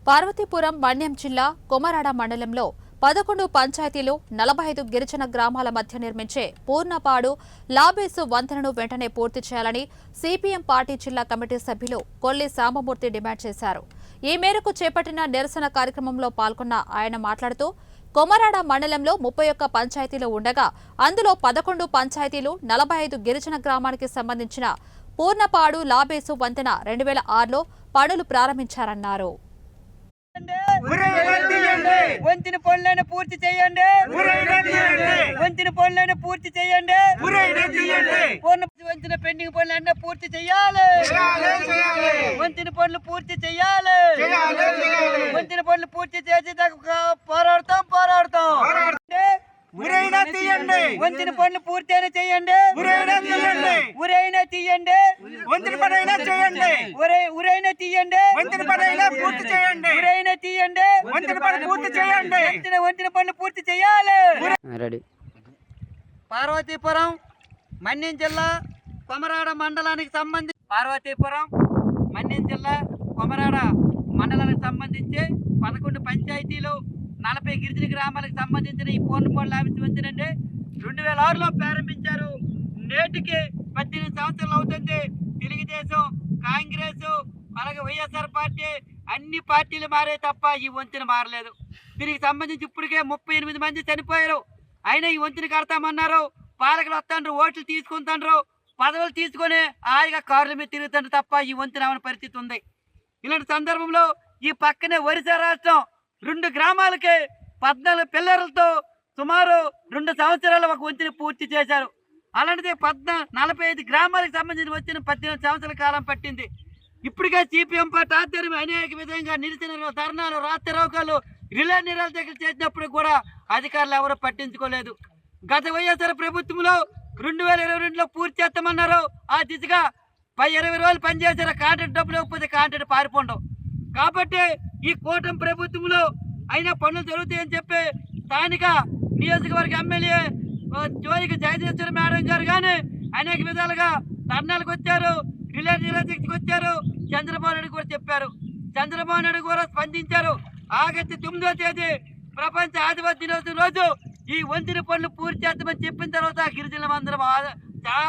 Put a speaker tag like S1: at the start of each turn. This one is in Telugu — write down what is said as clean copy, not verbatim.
S1: పార్వతీపురం మన్యం జిల్లా కొమరాడ మండలంలో 11 పంచాయతీలు 45 గిరిజన గ్రామాల మధ్య నిర్మించే పూర్ణపాడు లాబేసు వంతెనను వెంటనే పూర్తి చేయాలని సిపిఎం పార్టీ జిల్లా కమిటీ సభ్యులు కొల్లి సాంబమూర్తి డిమాండ్ చేశారు. ఈ మేరకు చేపట్టిన నిరసన కార్యక్రమంలో పాల్గొన్న ఆయన మాట్లాడుతూ కొమరాడ మండలంలో 31 పంచాయతీలు ఉండగా అందులో 11 పంచాయతీలు 45 గిరిజన గ్రామానికి సంబంధించిన పూర్ణపాడు లాబేసు వంతెన 2006లో పనులు ప్రారంభించారన్నారు.
S2: వంచిన పనులను పూర్తి చేయండి. వంచిన పనులను పూర్తి చేయండి. వంచిన పెండింగ్ పనులన్నీ పూర్తి చేయాలి. వంచిన పనులు పూర్తి చేయాలి. వంచిన పనులు పూర్తి చేసి పోరాడతాం. వంచిన పనులు పూర్తి చేయండి. ఉరైనా తీయండి. వంచిన పనులైనా చేయండి. ఉరైనా తీయండి. వంచిన పనులైనా పూర్తి చేయండి. ఉరైనా తీయండి. వంచిన పనులు పూర్తి చేయండి. వంచిన పనులు పూర్తి చేయాలి. పార్వతీపురం మన్యం జిల్లా కొమరాడ మండలానికి సంబంధించి సంబంధించి 11 పంచాయతీలు 40 గిరిజన గ్రామాలకు సంబంధించిన ఈ పూర్ణపాడు ఆఫీస్ వంతెనండి 2006లో ప్రారంభించారు. నేటికి 18 సంవత్సరాలు అవుతుంది. తెలుగుదేశం, కాంగ్రెస్, అలాగే వైఎస్ఆర్ పార్టీ అన్ని పార్టీలు మారే తప్ప ఈ వంతెన మారలేదు. దీనికి సంబంధించి ఇప్పటికే 38 మంది చనిపోయారు. అయినా ఈ వంతెన కడతామన్నారు. పాలకులు వస్తాండ్రు, ఓట్లు తీసుకుంటాండ్రు, పదవులు తీసుకొని హాయిగా కార్ల మీద తిరుగుతాండ్రు తప్ప ఈ వంతెన అవని పరిస్థితి ఉంది. ఇలాంటి సందర్భంలో ఈ పక్కనే ఒరిస్సా రాష్ట్రం 2 గ్రామాలకి 14 పిల్లర్లతో సుమారు 2 సంవత్సరాలు ఒక వంతెన పూర్తి చేశారు. అలాంటిది 45 గ్రామాలకు సంబంధించిన వచ్చిన 18 సంవత్సరాల కాలం పట్టింది. ఇప్పటికే సిపిఎం పార్టీ ఆధ్వర్యం అనేక విధంగా నిరసనలు, ధర్నాలు, రాత్రిరోకాలు, రిలే నిరాధకులు చేసినప్పుడు కూడా అధికారులు ఎవరు పట్టించుకోలేదు. గత వైఎస్ఆర్ ప్రభుత్వంలో 2022లో పూర్తి చేస్తామన్నారు. ఆ దిశగా 20 రోజులు పనిచేశారు. కాంట్రాక్ట్ డబ్బులు ఇవ్వకపోతే కాంట్రాక్ట్ పారిపోండవు. కాబట్టి ఈ కూటమి ప్రభుత్వంలో అయినా పనులు జరుగుతాయని చెప్పి స్థానిక నియోజకవర్గ ఎమ్మెల్యే జోయికి జయదేశ్వర మేడం గారు కానీ అనేక విధాలుగా ధర్నాలకు వచ్చారు, రిలే నిరాశక్తికి వచ్చారు. చంద్రబాబు నాయుడు కూడా చెప్పారు. చంద్రబాబు నాయుడు కూడా స్పందించారు. ఆగస్టు 9వ తేదీ ప్రపంచ ఆదివాసీ దినోత్సవం రోజు ఈ వంతెన పనులు పూర్తి చేస్తామని చెప్పిన తర్వాత గిరిజనులందరం చాలా